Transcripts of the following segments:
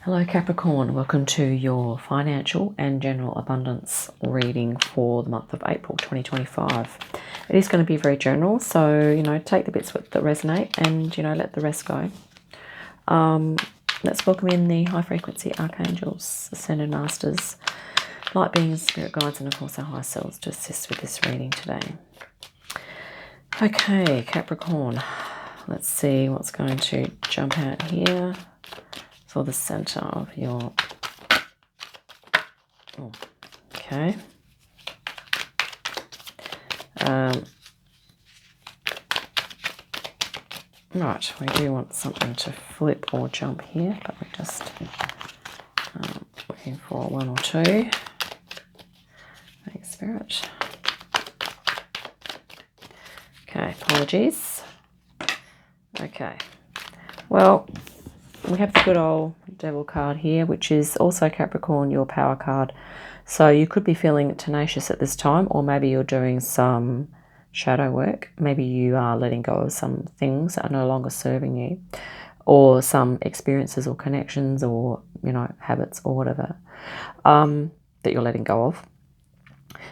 Hello Capricorn, welcome to your financial and general abundance reading for the month of April 2025. It is going to be very general, so take the bits that resonate and let the rest go. Let's welcome in the high frequency archangels, ascended masters, light beings, spirit guides, and of course our high selves to assist with this reading today. Okay, Capricorn, let's see what's going to jump out here for the center of your, okay. Right, we do want something to flip or jump here, but we're just looking for one or two. Thanks, Spirit. Okay, apologies. Okay, well, we have the good old Devil card here, which is also Capricorn, your power card. So you could be feeling tenacious at this time, or maybe you're doing some shadow work. Maybe you are letting go of some things that are no longer serving you, or some experiences or connections or, habits or whatever that you're letting go of.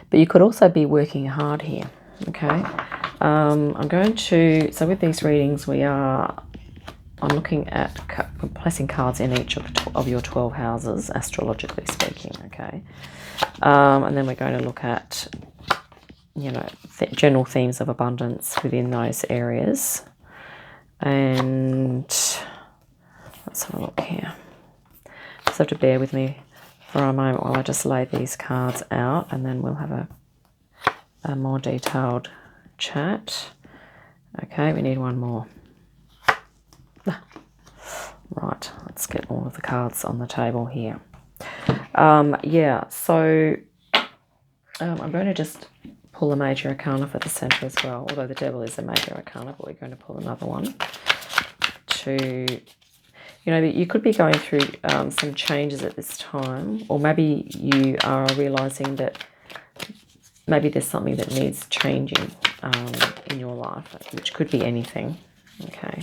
But you could also be working hard here, okay? So with these readings, I'm looking at placing cards in each of your 12 houses, astrologically speaking, okay? And then we're going to look at, general themes of abundance within those areas. And let's have a look here. Just have to bear with me for a moment while I just lay these cards out, and then we'll have a more detailed chat. Okay, we need one more. Right, let's get all of the cards on the table here. So I'm going to just pull a major arcana for the center as well, although the Devil is a major arcana, but we're going to pull another one to, you could be going through some changes at this time, or maybe you are realizing that maybe there's something that needs changing in your life, which could be anything, okay?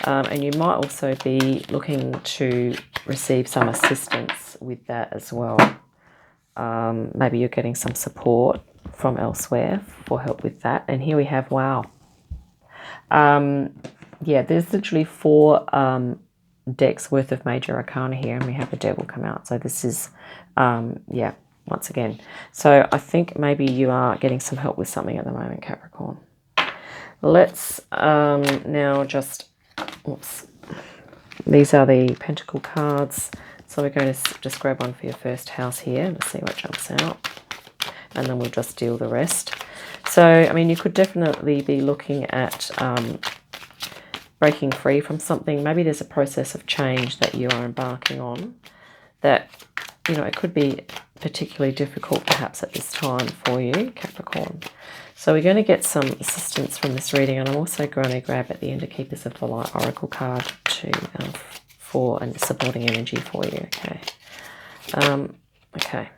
And you might also be looking to receive some assistance with that as well. Maybe you're getting some support from elsewhere for help with that. And here we have, wow. There's literally 4 decks worth of major arcana here, and we have the Devil come out. So this is, once again. So I think maybe you are getting some help with something at the moment, Capricorn. Let's now just... Oops. These are the Pentacle cards. So we're going to just grab one for your first house here and see what jumps out. And then we'll just deal the rest. So, you could definitely be looking at breaking free from something. Maybe there's a process of change that you are embarking on that, it could be particularly difficult perhaps at this time for you, Capricorn. So we're going to get some assistance from this reading, and I'm also going to grab at the end a Keepers of the Light Oracle card for a supporting energy for you, okay? Okay.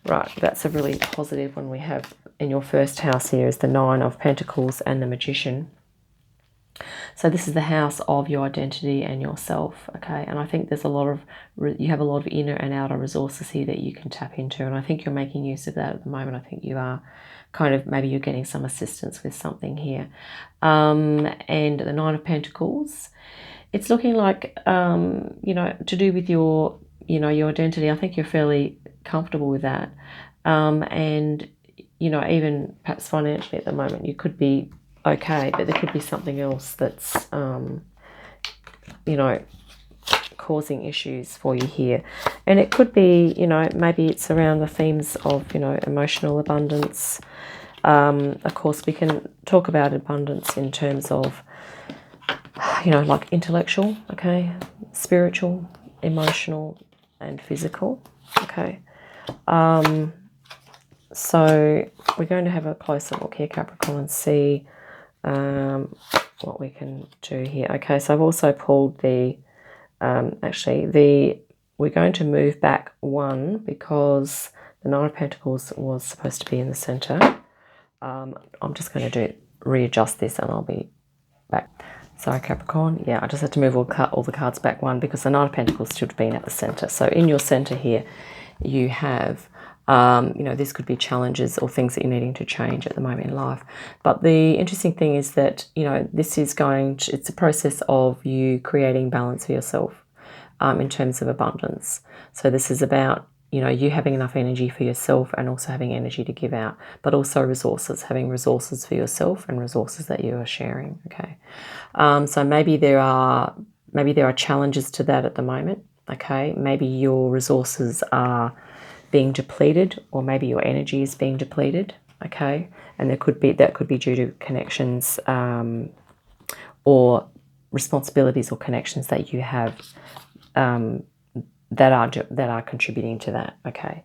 Right, that's a really positive one we have in your first house here is the 9 of Pentacles and the Magician. So this is the house of your identity and yourself, okay? And I think there's you have a lot of inner and outer resources here that you can tap into, and I think you're making use of that at the moment. I think you are maybe you're getting some assistance with something here. And the 9 of Pentacles, it's looking like, to do with your, your identity. I think you're fairly comfortable with that. And, even perhaps financially at the moment, you could be okay, but there could be something else that's, causing issues for you here. And it could be, maybe it's around the themes of, emotional abundance. Of course, we can talk about abundance in terms of, like intellectual, okay, spiritual, emotional, and physical, okay. So we're going to have a closer look here, Capricorn, and see what we can do here. Okay, so I've also pulled the, we're going to move back 1 because the 9 of Pentacles was supposed to be in the center. I'm just going to readjust this and I'll be back. Sorry, Capricorn. Yeah, I just had to move all the cards back one because the Nine of Pentacles should have been at the center. So in your center here, you have, you know, this could be challenges or things that you're needing to change at the moment in life. But the interesting thing is that, you know, this is it's a process of you creating balance for yourself in terms of abundance. So this is about, you know, you having enough energy for yourself and also having energy to give out, but also resources, having resources for yourself and resources that you are sharing. Okay. So maybe there are challenges to that at the moment. Okay. Maybe your resources are being depleted, or maybe your energy is being depleted. Okay. And that could be due to connections or responsibilities or connections that you have that are contributing to that. Okay.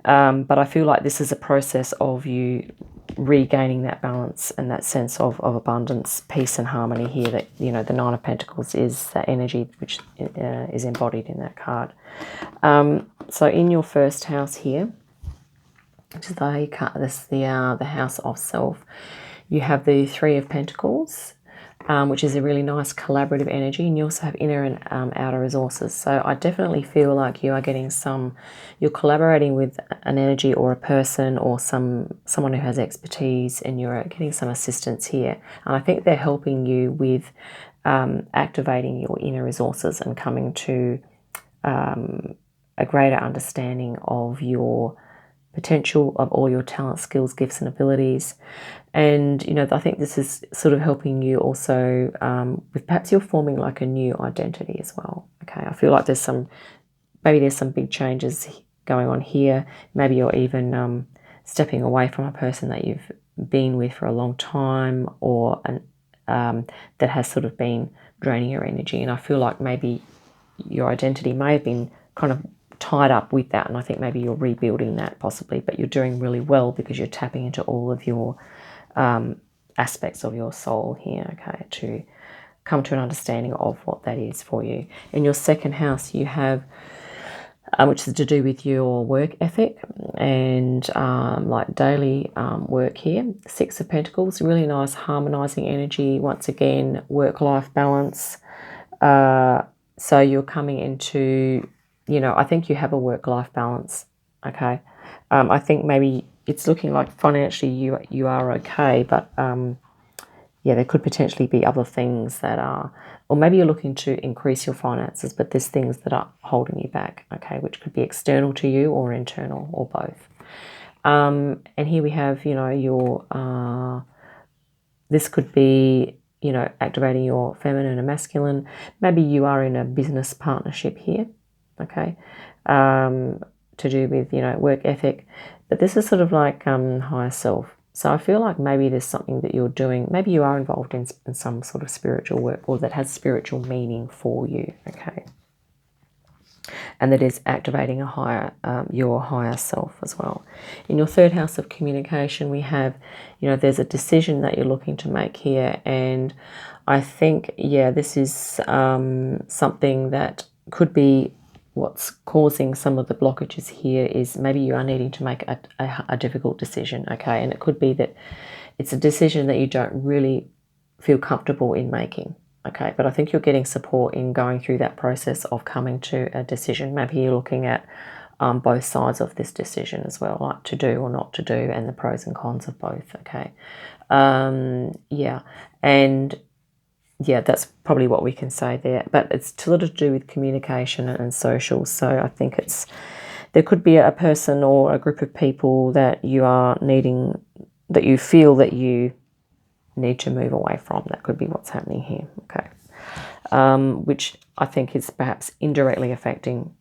But I feel like this is a process of you regaining that balance and that sense of abundance, peace and harmony here. That, you know, the Nine of Pentacles is that energy which is embodied in that card. So in your first house here, which is the house of self, you have the Three of Pentacles, which is a really nice collaborative energy, and you also have inner and outer resources. So I definitely feel like you are getting you're collaborating with an energy or a person or someone who has expertise, and you're getting some assistance here. And I think they're helping you with activating your inner resources and coming to a greater understanding of your potential, of all your talents, skills, gifts and abilities. And, you know, I think this is sort of helping you also with perhaps you're forming like a new identity as well. Okay, I feel like there's some big changes going on here. Maybe you're even stepping away from a person that you've been with for a long time, or that has sort of been draining your energy. And I feel like maybe your identity may have been kind of tied up with that, and I think maybe you're rebuilding that possibly, but you're doing really well because you're tapping into all of your aspects of your soul here, okay, to come to an understanding of what that is for you. In your second house, you have which is to do with your work ethic and like daily work here. Six of Pentacles, really nice harmonizing energy. Once again, work-life balance. So you're coming into, you know, I think you have a work-life balance, okay? I think maybe it's looking like financially you are okay, but yeah, there could potentially be other things that are, or maybe you're looking to increase your finances, but there's things that are holding you back, okay, which could be external to you or internal or both. And here we have, you know, your, this could be, you know, activating your feminine and masculine. Maybe you are in a business partnership here, okay, to do with, you know, work ethic. But this is sort of like higher self. So I feel like maybe there's something that you're doing. Maybe you are involved in some sort of spiritual work, or that has spiritual meaning for you, okay? And that is activating a higher, your higher self as well. In your third house of communication, we have, you know, there's a decision that you're looking to make here. And I think, yeah, this is something that could be what's causing some of the blockages here. Is maybe you are needing to make a difficult decision, okay? And it could be that it's a decision that you don't really feel comfortable in making, okay? But I think you're getting support in going through that process of coming to a decision. Maybe you're looking at both sides of this decision as well, like to do or not to do, and the pros and cons of both, okay? Yeah, and yeah, that's probably what we can say there. But it's a lot to do with communication and social. So I think there could be a person or a group of people that you are needing, that you feel that you need to move away from. That could be what's happening here, okay? Which I think is perhaps indirectly affecting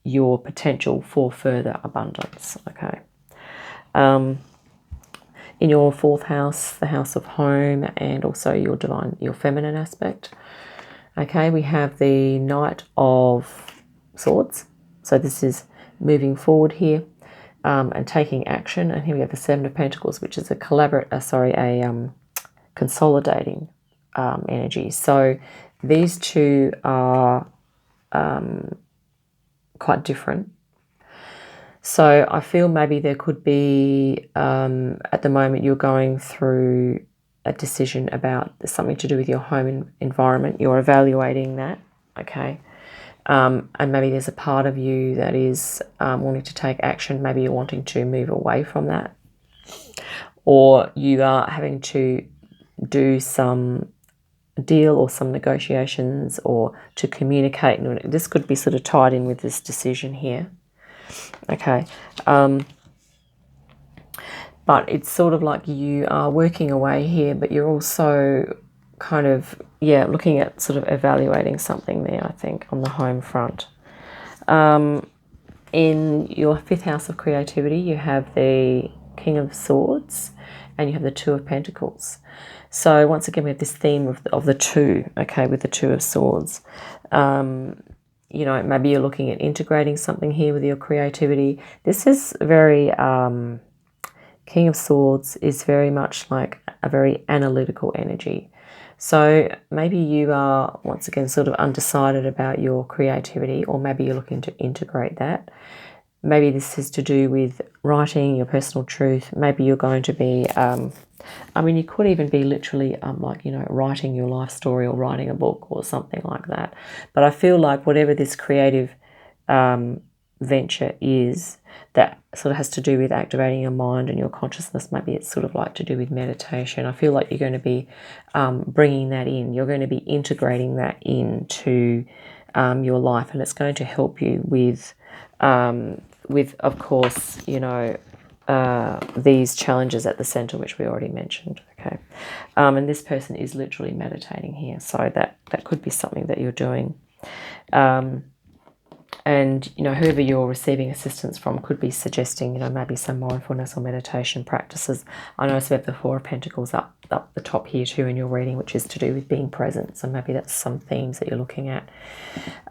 your potential for further abundance, okay? In your fourth house, the house of home, and also your feminine aspect, okay, we have the Knight of Swords. So this is moving forward here and taking action. And here we have the Seven of Pentacles, which is a consolidating energy. So these two are quite different. So I feel maybe there could be, at the moment you're going through a decision about something to do with your home environment. You're evaluating that, okay? And maybe there's a part of you that is wanting to take action. Maybe you're wanting to move away from that, or you are having to do some deal or some negotiations or to communicate. This could be sort of tied in with this decision here, okay? But it's sort of like you are working away here, but you're also kind of, yeah, looking at sort of evaluating something there, I think, on the home front. In your 5th house of creativity, you have the King of Swords and you have the Two of Pentacles. So once again, we have this theme of the two, okay, with the Two of Swords. You know, maybe you're looking at integrating something here with your creativity. This is very, King of Swords is very much like a very analytical energy. So maybe you are, once again, sort of undecided about your creativity, or maybe you're looking to integrate that. Maybe this is to do with writing your personal truth. Maybe you're going to be, I mean, you could even be literally like, you know, writing your life story or writing a book or something like that. But I feel like whatever this creative venture is that sort of has to do with activating your mind and your consciousness, maybe it's sort of like to do with meditation. I feel like you're going to be bringing that in. You're going to be integrating that into your life, and it's going to help you with of course, you know, these challenges at the center, which we already mentioned, okay? And this person is literally meditating here, so that could be something that you're doing. And, you know, whoever you're receiving assistance from could be suggesting, you know, maybe some mindfulness or meditation practices. I notice we have the Four of Pentacles up the top here too in your reading, which is to do with being present. So maybe that's some themes that you're looking at.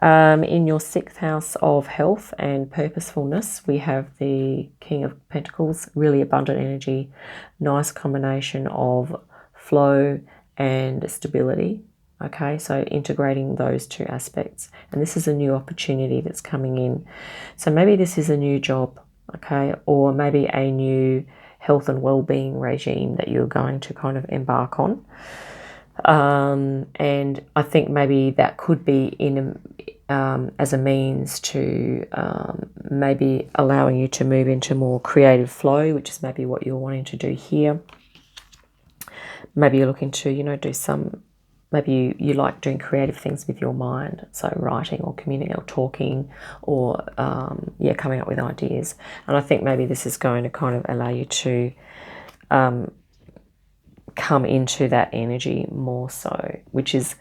In your 6th house of health and purposefulness, we have the King of Pentacles, really abundant energy, nice combination of flow and stability. Okay, so integrating those two aspects. And this is a new opportunity that's coming in. So maybe this is a new job, okay, or maybe a new health and well-being regime that you're going to kind of embark on. And I think maybe that could be in as a means to maybe allowing you to move into more creative flow, which is maybe what you're wanting to do here. Maybe you're looking to, you know, do some... Maybe you like doing creative things with your mind, so writing or communicating or talking or, yeah, coming up with ideas. And I think maybe this is going to kind of allow you to come into that energy more so, which is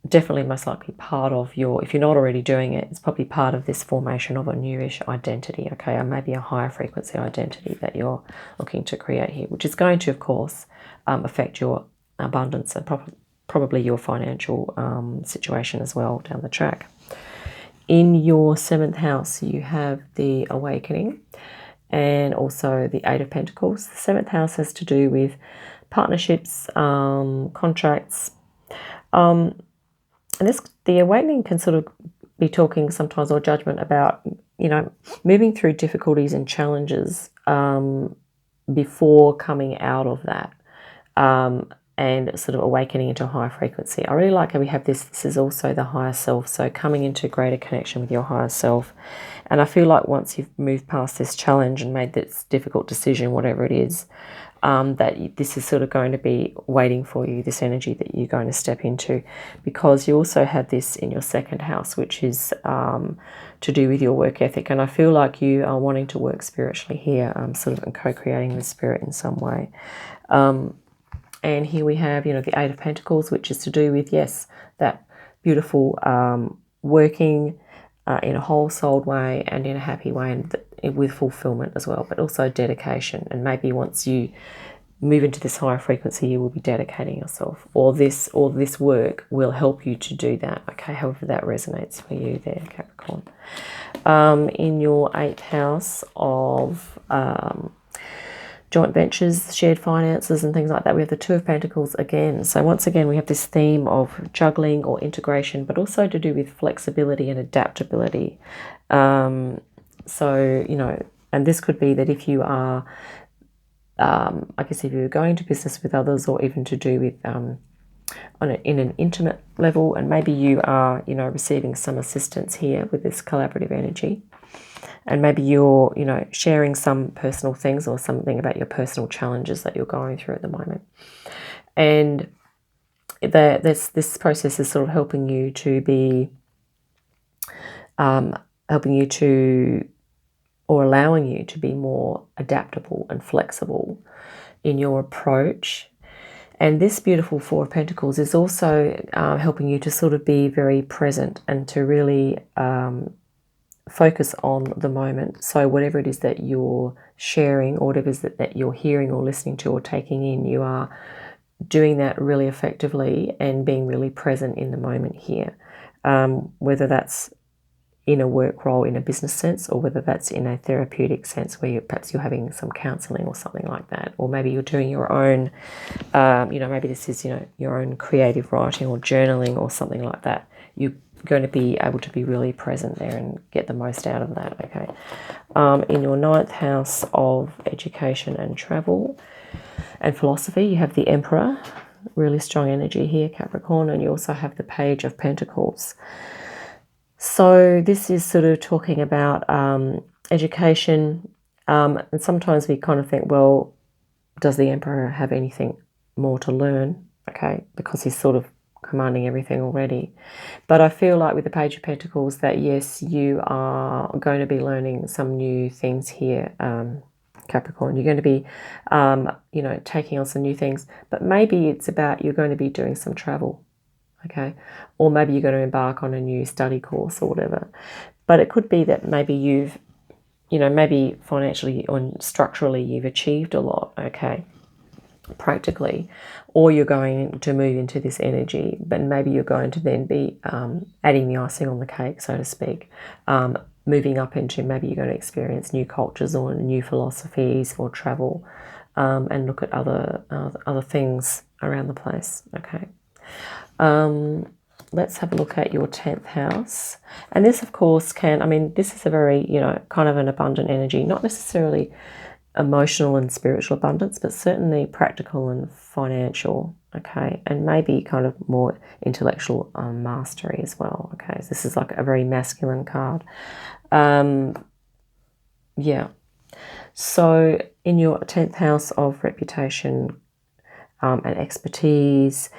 definitely most likely part of your, if you're not already doing it, it's probably part of this formation of a newish identity, okay, or maybe a higher frequency identity that you're looking to create here, which is going to, of course, affect your abundance and probably your financial situation as well down the track. In your 7th house, you have the Awakening and also the 8 of Pentacles. The 7th house has to do with partnerships, contracts. And the Awakening can sort of be talking sometimes, or judgment about, you know, moving through difficulties and challenges before coming out of that. And sort of awakening into a higher frequency. I really like how we have this. This is also the higher self, so coming into greater connection with your higher self. And I feel like once you've moved past this challenge and made this difficult decision, whatever it is, that this is sort of going to be waiting for you, this energy that you're going to step into, because you also have this in your 2nd house, which is to do with your work ethic. And I feel like you are wanting to work spiritually here, sort of co-creating with spirit in some way. And here we have, you know, the 8 of Pentacles, which is to do with, yes, that beautiful working in a whole-souled way and in a happy way, and with fulfillment as well, but also dedication. And maybe once you move into this higher frequency, you will be dedicating yourself, or this work will help you to do that. Okay, however that resonates for you there, Capricorn. In your 8th house of joint ventures, shared finances and things like that, we have the 2 of Pentacles again. So once again, we have this theme of juggling or integration, but also to do with flexibility and adaptability. So, you know, and this could be that if you are I guess if you're going to business with others, or even to do with in an intimate level, and maybe you are, receiving some assistance here with this collaborative energy, and maybe you're, sharing some personal things or something about your personal challenges that you're going through at the moment. And this process is sort of helping you to be, or allowing you to be more adaptable and flexible in your approach. And this beautiful Four of Pentacles is also helping you to sort of be very present and to really focus on the moment. So whatever it is that you're sharing, or whatever it is that you're hearing or listening to or taking in, you are doing that really effectively and being really present in the moment here. Whether that's in a work role, in a business sense, or whether that's in a therapeutic sense where perhaps you're having some counseling or something like that, or maybe you're doing your own, maybe this is, your own creative writing or journaling or something like that. You're going to be able to be really present there and get the most out of that, okay? In your 9th house of education and travel and philosophy, you have the Emperor, really strong energy here, Capricorn, and you also have the Page of Pentacles. So this is sort of talking about education, and sometimes we kind of think, well, does the Emperor have anything more to learn? Okay, because he's sort of commanding everything already. But I feel like with the Page of Pentacles that, yes, you are going to be learning some new things here, Capricorn. You're going to be, taking on some new things, but maybe it's about you're going to be doing some travel. Okay, or maybe you're going to embark on a new study course or whatever. But it could be that maybe you've, maybe financially or structurally you've achieved a lot, okay, practically, or you're going to move into this energy, but maybe you're going to then be adding the icing on the cake, so to speak, moving up into, maybe you're going to experience new cultures or new philosophies or travel, and look at other things around the place, okay. Let's have a look at your 10th house. And this, of course, this is a very, kind of an abundant energy, not necessarily emotional and spiritual abundance, but certainly practical and financial, okay, and maybe kind of more intellectual mastery as well, okay. So this is like a very masculine card. Yeah. So in your 10th house of reputation and expertise,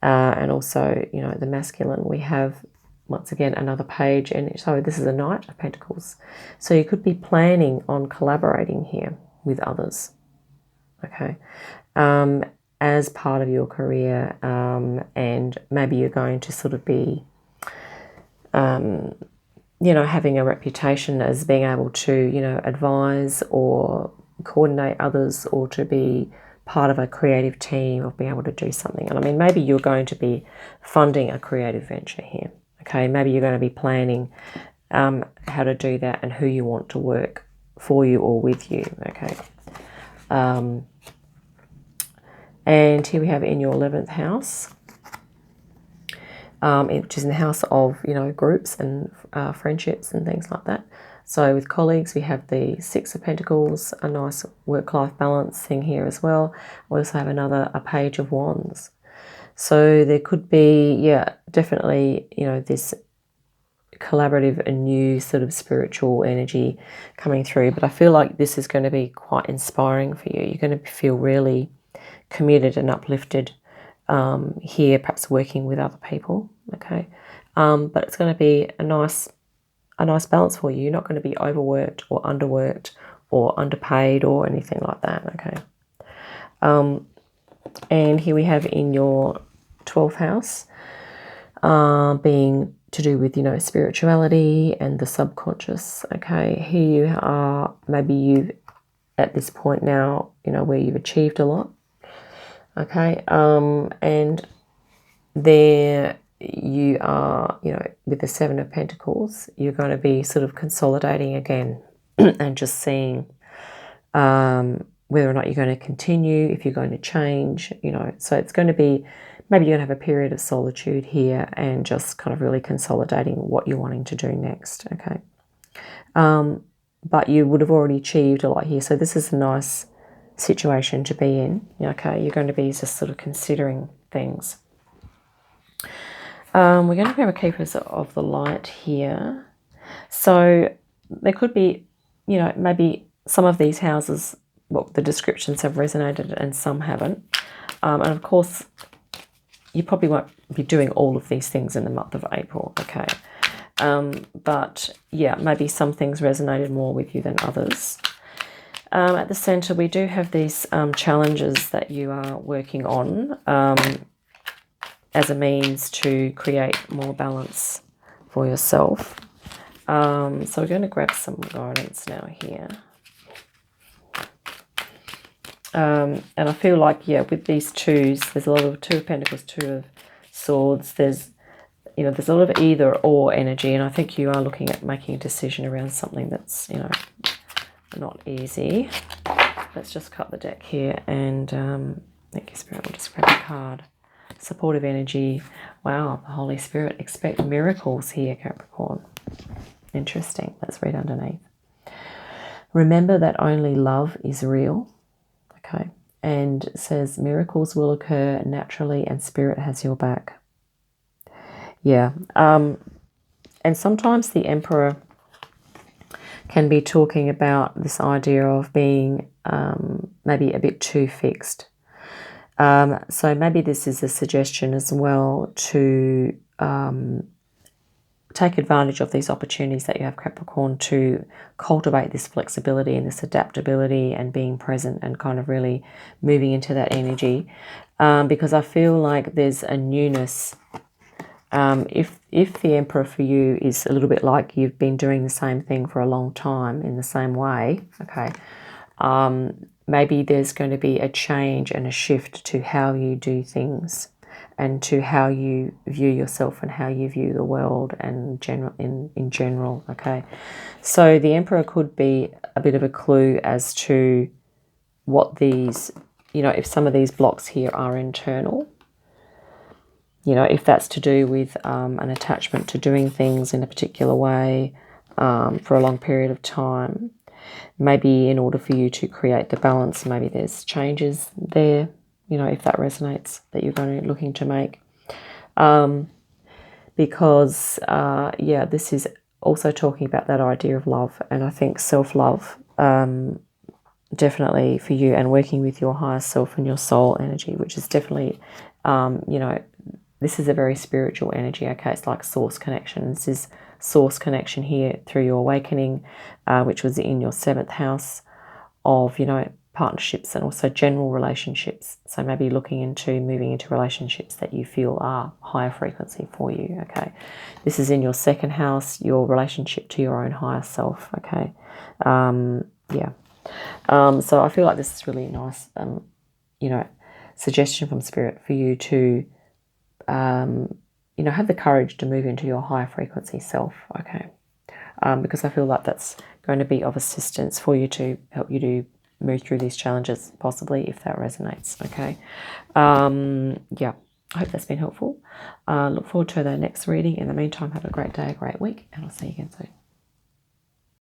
and also, the masculine, we have, once again, another page. And so this is a Knight of Pentacles. So you could be planning on collaborating here with others, okay, as part of your career. And maybe you're going to sort of be, having a reputation as being able to, advise or coordinate others, or to be part of a creative team, of being able to do something. And maybe you're going to be funding a creative venture here, okay. Maybe you're going to be planning how to do that and who you want to work for you or with you, okay. And here we have in your 11th house, which is in the house of, groups and friendships and things like that. So with colleagues, we have the 6 of Pentacles, a nice work-life balance thing here as well. We also have a Page of Wands. So there could be, definitely, this collaborative and new sort of spiritual energy coming through. But I feel like this is going to be quite inspiring for you. You're going to feel really committed and uplifted here, perhaps working with other people, okay. But it's going to be a nice balance for you. You're not going to be overworked or underworked or underpaid or anything like that, okay. And here we have in your 12th house, being to do with, spirituality and the subconscious, okay. Here you are, maybe you've, at this point now, where you've achieved a lot, okay. And there you are, with the 7 of Pentacles, you're going to be sort of consolidating again and just seeing whether or not you're going to continue, if you're going to change, So it's going to be, maybe you're going to have a period of solitude here and just kind of really consolidating what you're wanting to do next, okay. But you would have already achieved a lot here. So this is a nice situation to be in. Okay, you're going to be just sort of considering things. We're going to grab a Keepers of the Light here. So there could be, you know, maybe some of these houses, well, the descriptions have resonated and some haven't. And of course, you probably won't be doing all of these things in the month of April, okay? But yeah, maybe some things resonated more with you than others. At the center, we do have these challenges that you are working on as a means to create more balance for yourself. So we're going to grab some guidance now here. And I feel like, yeah, with these twos, there's a lot of Two of Pentacles, Two of Swords. There's, you know, there's a lot of either or energy. And I think you are looking at making a decision around something that's, you know, not easy. Let's just cut the deck here. And thank you, Spirit. We'll just grab a card. Supportive energy. Wow, the Holy Spirit. Expect miracles here, Capricorn. Interesting. Let's read underneath. Remember that only love is real. Okay. And it says miracles will occur naturally and Spirit has your back. Yeah. And sometimes the Emperor can be talking about this idea of being maybe a bit too fixed. So maybe this is a suggestion as well to take advantage of these opportunities that you have, Capricorn, to cultivate this flexibility and this adaptability and being present and kind of really moving into that energy. Because I feel like there's a newness. If the Emperor for you is a little bit like you've been doing the same thing for a long time in the same way, okay, maybe there's going to be a change and a shift to how you do things and to how you view yourself and how you view the world and in general, okay? So the Emperor could be a bit of a clue as to what these, you know, if some of these blocks here are internal, you know, if that's to do with an attachment to doing things in a particular way for a long period of time. Maybe in order for you to create the balance, maybe there's changes there, you know, if that resonates, that you're looking to make. Because, yeah, this is also talking about that idea of love. And I think self-love, definitely for you, and working with your higher self and your soul energy, which is definitely, you know, this is a very spiritual energy, okay? It's like source connection. This is source connection here through your awakening, which was in your 7th house of, you know, partnerships and also general relationships. So maybe looking into moving into relationships that you feel are higher frequency for you, okay? This is in your 2nd house, your relationship to your own higher self, okay? Yeah. So I feel like this is really nice, you know, suggestion from Spirit for you to, you know, have the courage to move into your higher frequency self, okay? Because I feel like that's going to be of assistance for you to help you to move through these challenges, possibly, if that resonates, okay? Yeah, I hope that's been helpful. Look forward to the next reading. In the meantime, have a great day, a great week, and I'll see you again soon.